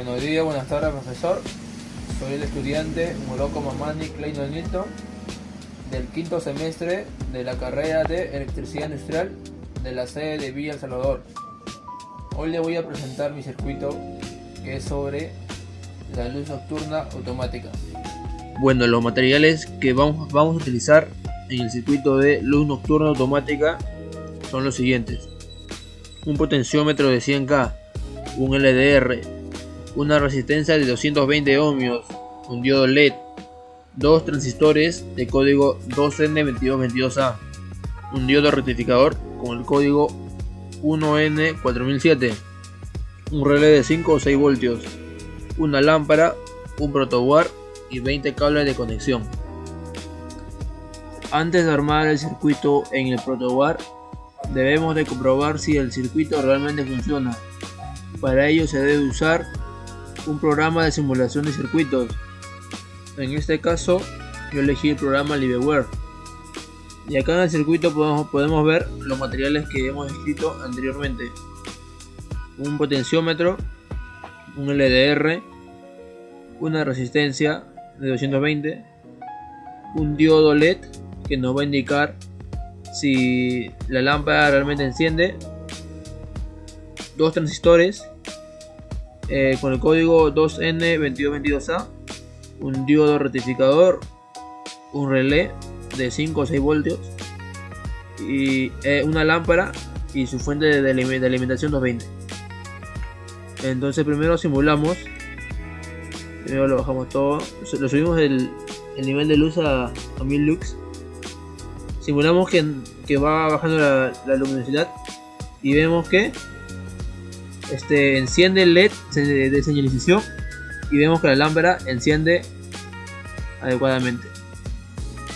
Buenos días, buenas tardes, profesor. Soy el estudiante Moroco Mamani Clayton Nilton del quinto semestre de la carrera de Electricidad Industrial de la sede de Villa El Salvador. Hoy le voy a presentar mi circuito, que es sobre la luz nocturna automática. Bueno, los materiales que vamos a utilizar en el circuito de luz nocturna automática son los siguientes: un potenciómetro de 100K, un LDR, una resistencia de 220 ohmios, un diodo LED, dos transistores de código 2N2222A, un diodo rectificador con el código 1N4007, un relé de 5 o 6 voltios, una lámpara, un protoboard y 20 cables de conexión. Antes de armar el circuito en el protoboard, debemos de comprobar si el circuito realmente funciona. Para ello se debe usar un programa de simulación de circuitos. En este caso yo elegí el programa LiveWire. Y acá en el circuito podemos ver los materiales que hemos escrito anteriormente: un potenciómetro, un LDR, una resistencia de 220, un diodo LED que nos va a indicar si la lámpara realmente enciende, dos transistores con el código 2N2222A, un diodo rectificador, un relé de 5 o 6 voltios y una lámpara y su fuente de alimentación 220. Entonces primero simulamos, primero lo bajamos todo, lo subimos el nivel de luz a 1000 lux. Simulamos que va bajando la luminosidad y vemos que enciende el LED de señalización y vemos que la lámpara enciende adecuadamente,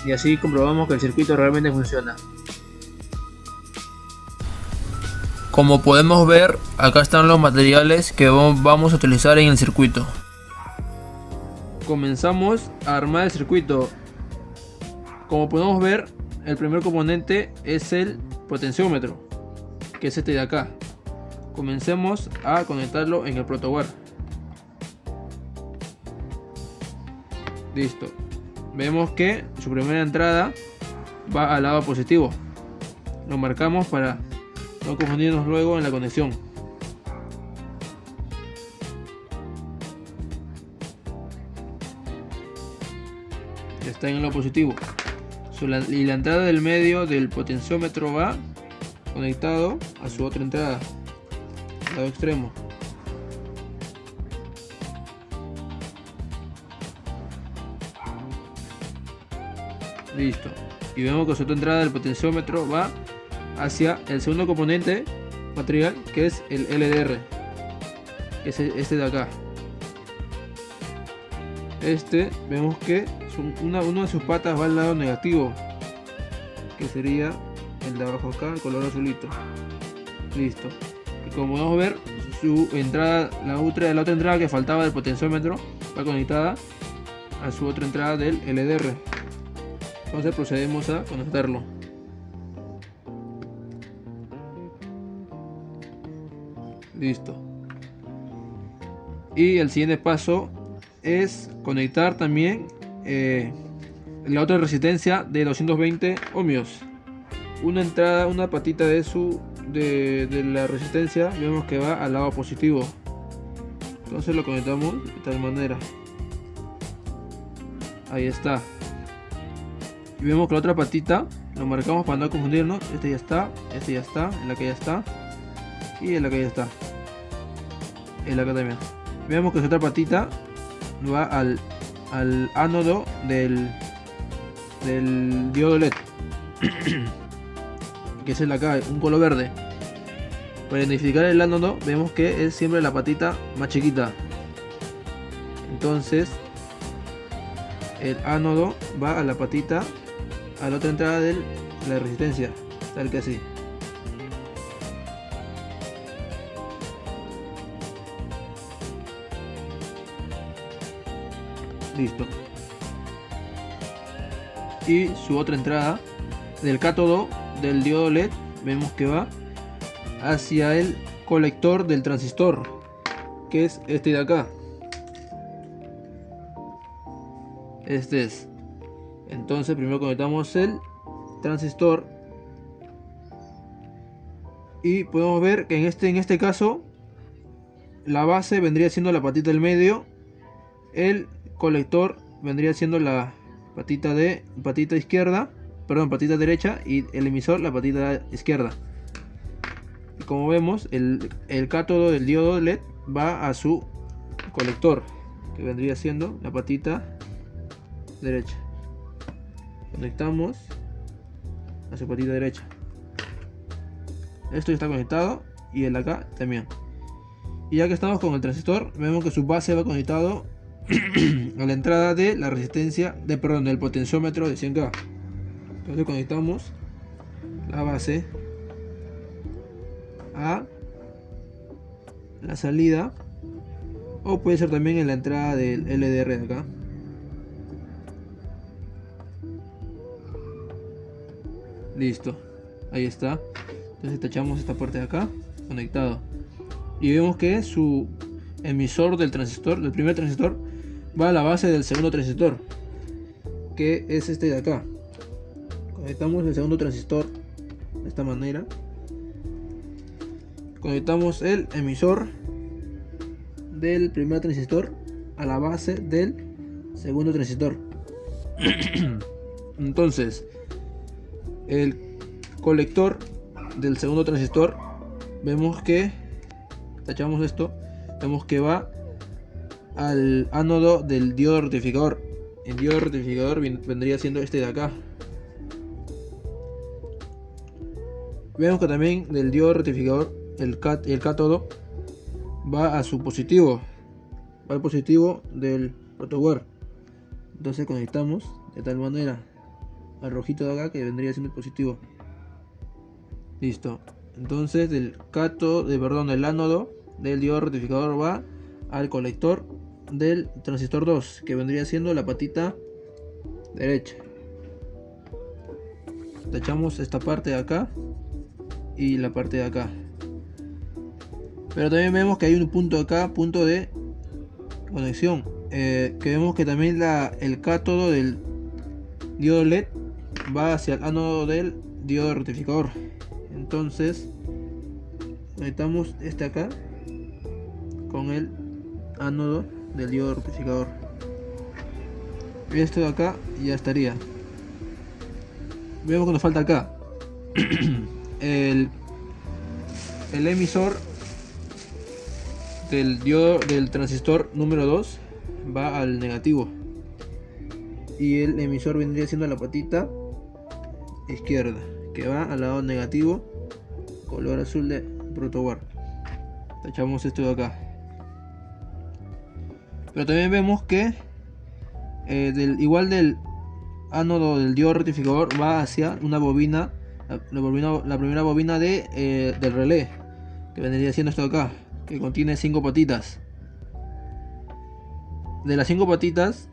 y así comprobamos que el circuito realmente funciona. Como podemos ver, acá están los materiales que vamos a utilizar en el circuito. Comenzamos a armar el circuito. Como podemos ver, el primer componente es el potenciómetro, que es este de acá. Comencemos a conectarlo en el protoboard. Listo. Vemos que su primera entrada va al lado positivo. Lo marcamos para no confundirnos luego en la conexión. Está en lo positivo. Y la entrada del medio del potenciómetro va conectado a su otra entrada, lado extremo. Listo. Y vemos que su otra entrada del potenciómetro va hacia el segundo componente material, que es el LDR, que es este de acá. Vemos que una de sus patas va al lado negativo, que sería el de abajo acá, el color azulito. Listo. Y como podemos ver, su entrada, la otra entrada que faltaba del potenciómetro, va conectada a su otra entrada del LDR. Entonces procedemos a conectarlo. Listo. Y el siguiente paso es conectar también la otra resistencia de 220 ohmios. Una entrada, una patita de la resistencia, vemos que va al lado positivo. Entonces lo conectamos de tal manera. Ahí está. Y vemos que la otra patita lo marcamos para no confundirnos. Este ya está, en la que ya está y en la que ya está. En la que también. Vemos que su otra patita va al ánodo del diodo LED, que es el de acá, un color verde. Para identificar el ánodo vemos que es siempre la patita más chiquita. Entonces el ánodo va a la patita, a la otra entrada de la resistencia, tal que así. Listo. Y su otra entrada del cátodo del diodo LED, vemos que va hacia el colector del transistor, que es este de acá. Este es. Entonces primero conectamos el transistor y podemos ver que en este caso la base vendría siendo la patita del medio, el colector vendría siendo la patita izquierda, perdón, patita derecha, y el emisor la patita izquierda. Y como vemos, el cátodo del diodo LED va a su colector, que vendría siendo la patita derecha. Conectamos a su patita derecha. Esto ya está conectado y el de acá también. Y ya que estamos con el transistor, vemos que su base va conectado a la entrada de la resistencia del potenciómetro de 100K. Entonces conectamos la base a la salida, o puede ser también en la entrada del LDR de acá. Listo, ahí está. Entonces tachamos esta parte de acá, conectado, y vemos que su emisor del transistor, del primer transistor, va a la base del segundo transistor, que es este de acá. Conectamos el segundo transistor de esta manera. Conectamos el emisor del primer transistor a la base del segundo transistor. Entonces el colector del segundo transistor, vemos que tachamos esto, vemos que va al ánodo del diodo rectificador. El diodo rectificador vendría siendo este de acá. Vemos que también del diodo rectificador el cátodo va a su positivo, va al positivo del protoware. Entonces conectamos de tal manera al rojito de acá, que vendría siendo el positivo. Listo. Entonces el ánodo del diodo rectificador va al colector del transistor 2, que vendría siendo la patita derecha. Tachamos esta parte de acá y la parte de acá. Pero también vemos que hay un punto acá, punto de conexión, que vemos que también el cátodo del diodo LED va hacia el ánodo del diodo rectificador. Entonces conectamos este acá con el ánodo del diodo rectificador. Esto de acá ya estaría. Vemos que nos falta acá el emisor del transistor número 2 va al negativo, y el emisor vendría siendo la patita izquierda, que va al lado negativo, color azul de protoware. Tachamos esto de acá. Pero también vemos que igual del ánodo del diodo rectificador va hacia una bobina, la primera bobina del relé, que vendría siendo esto de acá, que contiene 5 patitas. De las 5 patitas,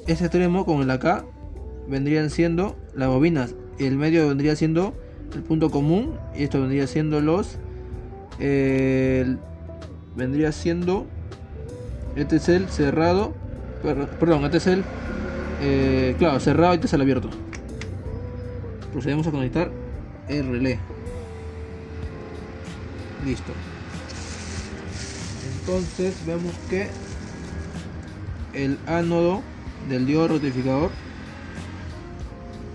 este extremo con el acá vendrían siendo las bobinas, el medio vendría siendo el punto común, y esto vendría siendo vendría siendo, este es el cerrado, perdón, este es el claro, cerrado, y este es el abierto. Procedemos a conectar el relé. Listo. Entonces vemos que el ánodo del diodo rectificador,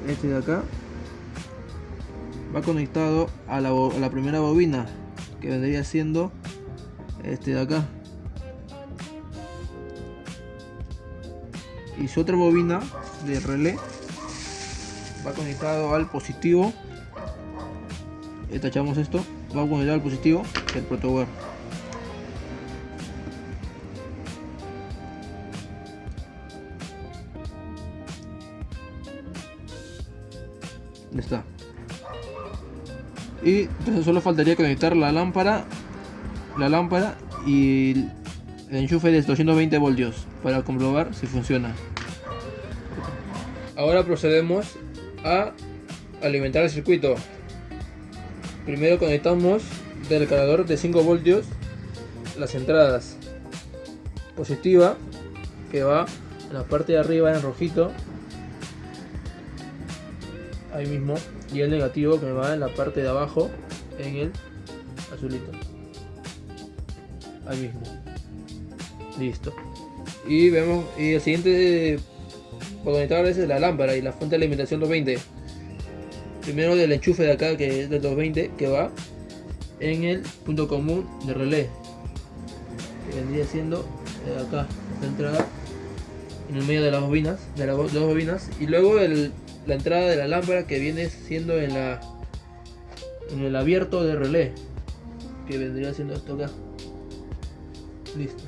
este de acá, va conectado a la primera bobina, que vendría siendo este de acá, y su otra bobina de relé va conectado al positivo. Tachamos esto, va conectado al positivo del protoware. Ya está. Y entonces solo faltaría conectar la lámpara y el enchufe de 220 voltios para comprobar si funciona. Ahora procedemos a alimentar el circuito. Primero conectamos del cargador de 5 voltios las entradas. Positiva, que va en la parte de arriba en rojito, ahí mismo, y el negativo que va en la parte de abajo en el azulito, ahí mismo. Listo. Y vemos, y el siguiente por conectar es la lámpara y la fuente de alimentación 220. Primero del enchufe de acá, que es de 220, que va en el punto común de relé, que vendría siendo acá, esta entrada en el medio de las bobinas, dos bobinas, y luego la entrada de la lámpara, que viene siendo en el abierto de relé, que vendría siendo esto acá. Listo.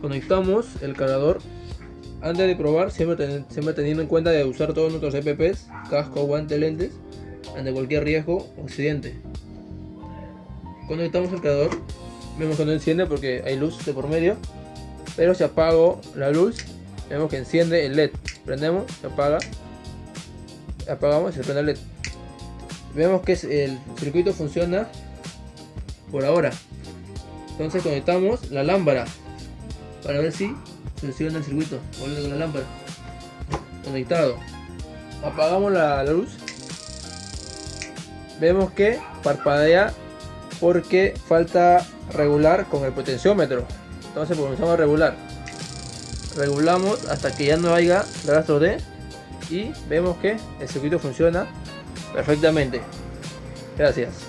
Conectamos el cargador. Antes de probar, siempre teniendo en cuenta de usar todos nuestros EPPs, casco, guantes, lentes, ante cualquier riesgo o accidente. Conectamos el cargador, vemos que no enciende porque hay luz de por medio, pero si apago la luz, vemos que enciende el LED. Prendemos, se apaga, apagamos y se prende el LED. Vemos que el circuito funciona por ahora. Entonces conectamos la lámpara para ver si funciona el circuito. Con la lámpara conectado, apagamos la luz. Vemos que parpadea porque falta regular con el potenciómetro. Entonces comenzamos a regulamos hasta que ya no haya rastro de, y vemos que el circuito funciona perfectamente. Gracias.